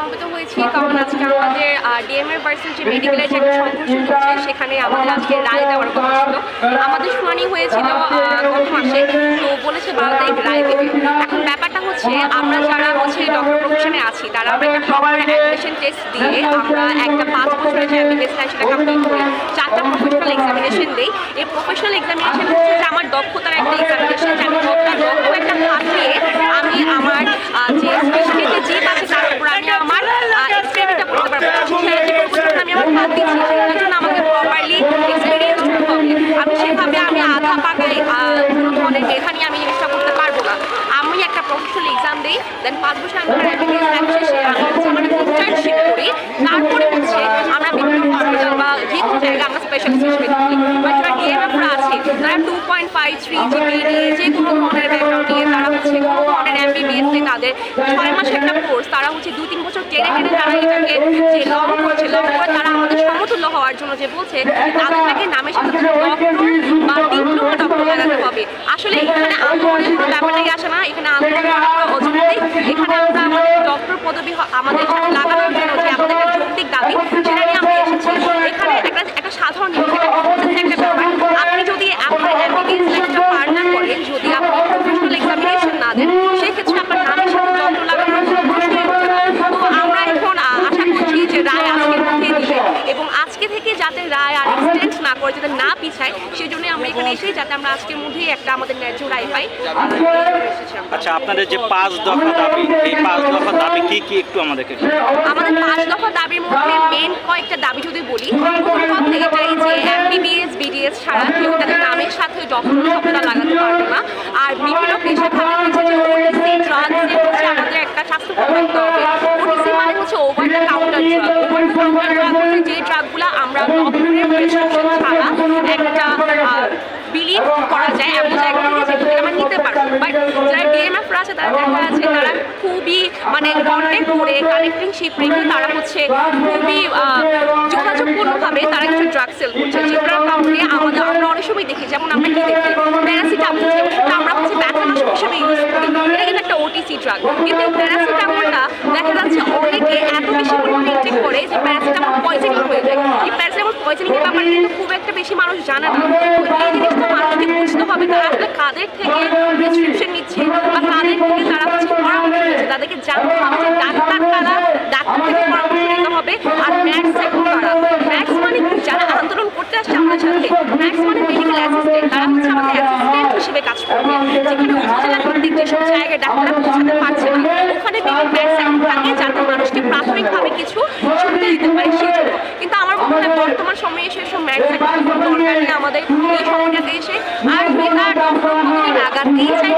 সমবেত হয়েছি কারণ আজকে আমাদের ডিএমএ ভার্সেস যে মেডিকেলের যে একটা সংঘর্ষ চলছে সেখানে আমাদের আজকে রায় দেওয়ার কথা ছিল। আমাদের শুনানি হয়েছিল গত মাসে, তো বলেছে 12 তারিখ রায় দেবে। এখন ব্যাপারটা হচ্ছে আমরা যারা হচ্ছে ডক্টর প্রফেশনে আছি তারা আমরা একটা প্রপার অ্যাডমিশন টেস্ট দিয়ে আমরা একটা 5 বছরের যে এমবিবিএস লাইন সেটা কমপ্লিট করি, 4টা প্রফেশনাল এক্সামিনেশন দিই। এই প্রফেশনাল এক্সামিনেশন হচ্ছে যে আমার দক্ষতার একটা এক্সামিনেশন, যে আমি কতটা দক্ষ একটা হাত দিয়ে আমি আমার যে স্পেশালিটি জিপ আছে তার উপর আমি আমার এক্সপেরিমেন্টটা করতে পারবো। আমি আমার হাত দিচ্ছি সেটার জন্য আমাকে প্রপারলি এক্সপিরিয়েন্স করতে হবে। আমি সেভাবে আমি আধা পাকায় কোনো ধরনের মেধা নিয়ে আমি জিনিসটা করতে পারবো না। আমি একটা প্রফেশনাল এক্সাম দিই, দেন 5 বছর আমি আমার এমবিবিএস লাইফ শেষে আমি হচ্ছে আমার ইন্টার্নশিপ করি, তারপরে হচ্ছে আমরা বিভিন্ন হসপিটাল বা যে কোনো জায়গায় আমরা স্পেশালিস্ট হিসেবে থাকি। বাট যারা ডিএমএফরা আছে তারা 2.53 জিপি নিয়ে যে কোনো ধরনের ব্যাকগ্রাউন্ড নিয়ে তারা হচ্ছে কোনো ধরনের এমবিবিএস নিয়ে তাদের 6 মাসের একটা কোর্স, তারা হচ্ছে 2-3 বছর টেনে তারা এটাকে যে লং করছে, লং করে তারা আমাদের সমতুল্য হওয়ার জন্য যে বলছে তাদেরকে নামের সাথে ডক্টর বা ডিপ্লোমা ডক্টর লাগাতে হবে। আসলে এখানে আন্দোলনের কোনো ব্যাপারটাই আসে না, এখানে আন্দোলন করার কোনো অজুহাত নেই। এখানে আমরা আমাদের ডক্টর পদবি আমাদের লাগানোর জন্য যে আমাদের একটা যৌক্তিক দাবি সেটা নিয়ে আমরা এসেছি। এখানে একটা সাধারণ একটা ব্যাপার, আপনি যদি আপনার এমবিবিএস লাইনটা পার না করেন, যদি আপনি প্রফেশনাল এক্সামিনেশন না দেন, সেক্ষেত্রে আপনার নামের সাথে ডক্টর লাগানোর কোনো প্রশ্নই ওঠে না। তো আমরা এখন আশা করছি যে রায় আজকের মধ্যেই দিবে এবং আজকে থেকে যাতে রায় আর এক্সটেন্ড না করে, যাতে না পিছায়, সেই জন্য আমরা এখানে এসে যাতে আমরা আজকের মধ্যেই একটা আমাদের ন্যায্য রায় পাই। আচ্ছা, আপনাদের যে 5 দফা দাবি, এই 5 দফা দাবি কি কি একটু আমাদেরকে? আমাদের 5 দফা দাবির মধ্যে মেন কয়েকটা দাবি যদি বলি, প্রথম কথা এটাই যে এমবিবিএস বিডিএস ছাড়া কেউ তাদের নামের সাথে ডক্টর শব্দটা লাগাতে পারবে না। আর বিভিন্ন পেশা খাতে হচ্ছে যে ওটিসি ড্রাগসের হচ্ছে আমাদের একটা স্বাস্থ্য থাকতে হবে। ওটিসি মানে হচ্ছে over the counter drug. Over the counter drug হচ্ছে যে ড্রাগগুলো আমরা ডক্টরের প্রেসক্রিপশন ছাড়া একটা বিলিভ করা যায় এমন জায়গা থেকে যেগুলো আমরা নিতে পারবো। বাট যারা ডিএমএফরা আছে তারা দেখা যাচ্ছে তারা খুবই মানে কন্ট্যাক্ট করে কানেক্টিং শিপ রেখে তারা হচ্ছে খুবই যোগাযোগপূর্ণভাবে তারা কিছু ড্রাগ সেল করছে, যেগুলোর কারণে আমরা অনেক সময় দেখি, যেমন আমরা কি দেখি প্যারাসিটামল, সেটা আমরা হচ্ছে ব্যথানাশক হিসেবে ইউজ করি, এটা কিন্তু একটা ওটিসি ড্রাগ। কিন্তু এই প্যারাসিটামলটা দেখা যাচ্ছে অনেকে এত বেশি পরিমাণে ইনটেক করে যে প্যারাসিটামল পয়জনিং হয়ে যায়। এই প্যারাসিটামল পয়জনিং এর ব্যাপারে কিন্তু খুব একটা বেশি মানুষ জানে না। তো এই জিনিসটা মানুষকে বুঝতে হবে তারা আসলে কাদের থেকে প্রেসক্রিপশন নিচ্ছে বা কাদের থেকে তারা হচ্ছে পরামর্শ নিচ্ছে, তাদেরকে জানতে হবে যে ডাক্তার কারা, ডাক্তার থেকে পরামর্শ নিতে হবে। আর ম্যাক্স এখন কারা, ম্যাক্স মানে যারা আন্দোলন করতে আসছে আমাদের সাথে, ম্যাক্স মানে মেডিকেল অ্যাসিস্ট্যান্ট, তারা হচ্ছে আমাদের অ্যাসিস্ট্যান্ট হিসেবে কাজ করবে। যেখানে উপজেলা ভিত্তিক যেসব জায়গায় ডাক্তাররা পৌঁছাতে পারছে না ওখানে ম্যাক্স এখন থাকে যাতে মানুষকে প্রাথমিকভাবে কিছু সুবিধা দিতে পারে সেই জন্য। কিন্তু আমার মনে হয় বর্তমান সময়ে এসে সব ম্যাক্স এখন দরকার নেই আমাদের এই সময়টাতে এসে। আর মেধা ডক্টর লাগাতেই চাই